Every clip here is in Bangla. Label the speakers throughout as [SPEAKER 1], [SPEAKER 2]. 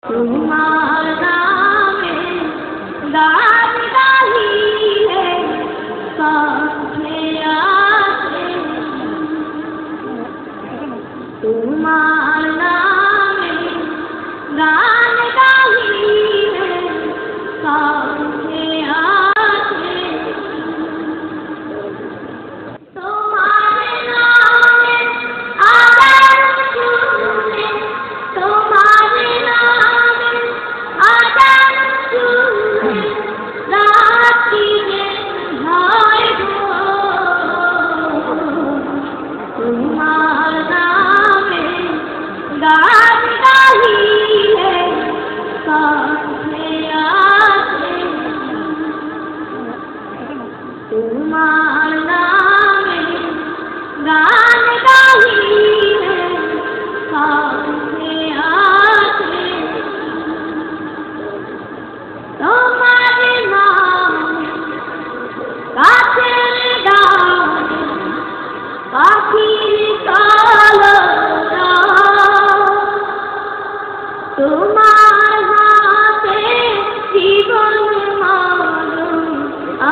[SPEAKER 1] तुम्हार नामे गान गाइले कांठे आसे तुम्हार नामे गान गाइले कांठे आसे तुम्हारे नामे आदर सुने तुम्हारे नामे आदर सुने राती दिन हाय गो तुम्हार नामे गान गाइले कांठे आसे तुम्हार नामे गान गाइले कांठे आसे तुम्हारे नामे गाছের ডালে পাখির কলরব তোমার হাতে জীবন মরণ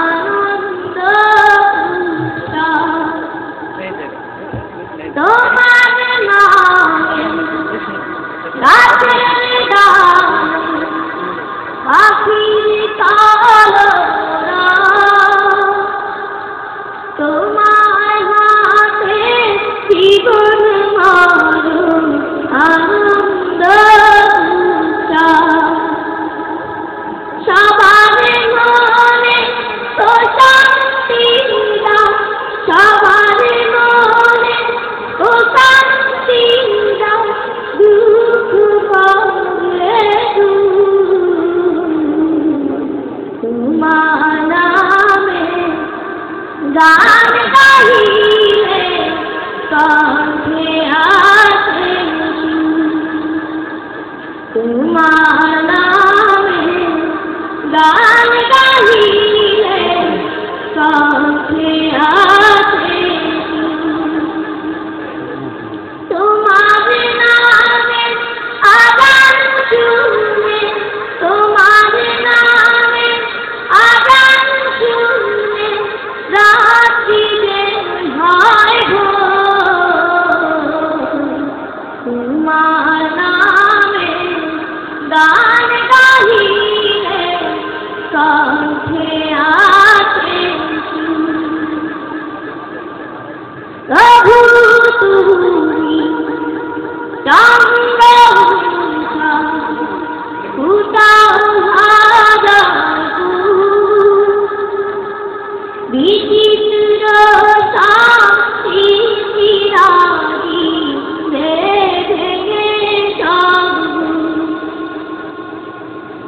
[SPEAKER 1] আনন্দ উৎসব তোমার নামে গাছের ডালে পাখির কলরব তোমার হাতে জীবন মরণ আনন্দ উৎসব সবার মনে প্রশান্তি দাও সবার মনে প্রশান্তি দাও দুঃখ বলে তোমার নামে গান গাইলে কাঁঠে আসে তোমার নামে গান গাইলে কাঁঠে আসে তোমার নামে আগান শুনে তোমার নামে আগান শুনে রাতি দিন হয় গো তোমার নামে গান গাইলে কাঁঠে আসে প্রভু তুমি চন্দ্র ফুটাও হাজার বিচিত্র শান্তি চিরাগি ভেঙে সব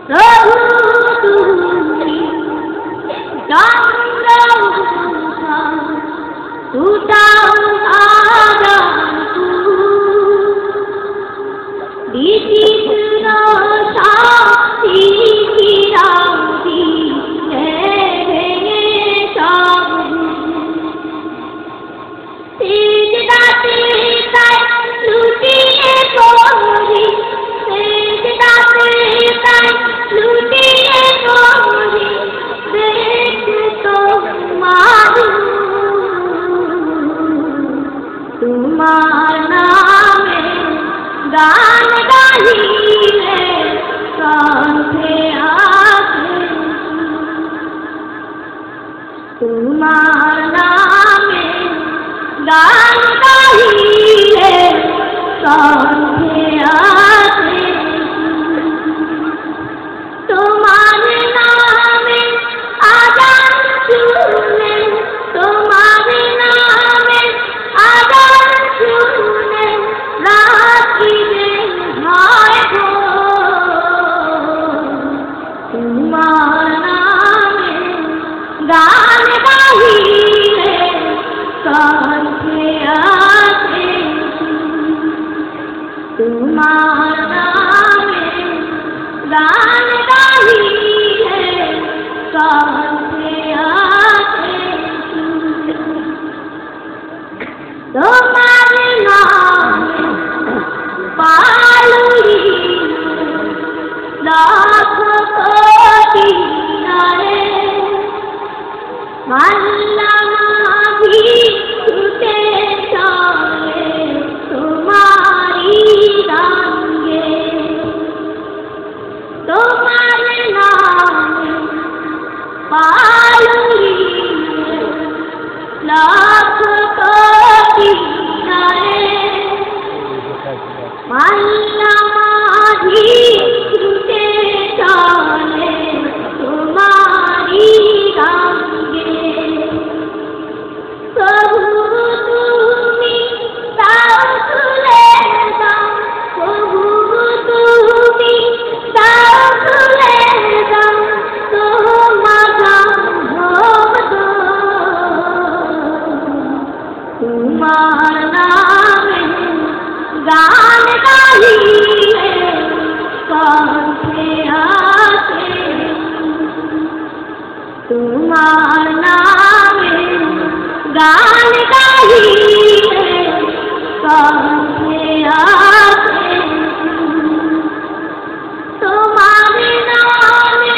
[SPEAKER 1] প্রভু তুমি চন্দ্র ফুটাও হাজার বিচিত্র শান্তি চিরাগি ভেঙে সব সিজদাতে তাই লুটিয়ে পড়ি সিজদাতে তাই লুটিয়ে পড়ি দেখ তোমার তোমার নামে গান গাইলে কাঁঠে আসে তোমার নামে গান গাইলে কাঁঠে আসে তোমার নামে আজান শুনে তোমার নামে আজান শুনে রাতি দিন হয় গো তোমার নামে গান গাইলে কাঁঠে আসে তোমার নামে গান গাইলে কাঁঠে আসে তোমার নামে পালুরি মাল্লা মাঝি ছুটে চলে তোমারি গাঙ্গে প্রভু তুমি তাও তুলে দাও প্রভু তুমি তাও তুলে দাও তোমার ভক্ত তোমার নামে গান গাহিলে কণ্ঠে আসে তোমার নামে গান গাহিলে কণ্ঠে আসে তোমার নামে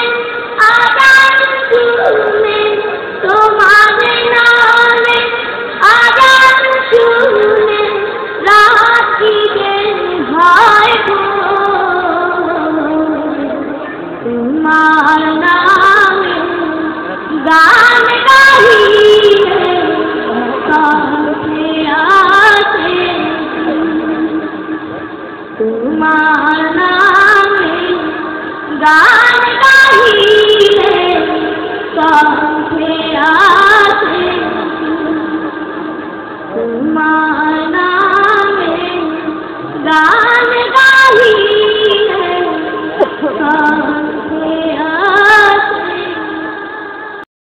[SPEAKER 1] আজান শুনে তোমার নামে আজান শুনে রাতি দিন হয় গো তোমার নামে গান গাহিলে কণ্ঠে আসে তোমার নামে গান গাহিলে কণ্ঠে আসে।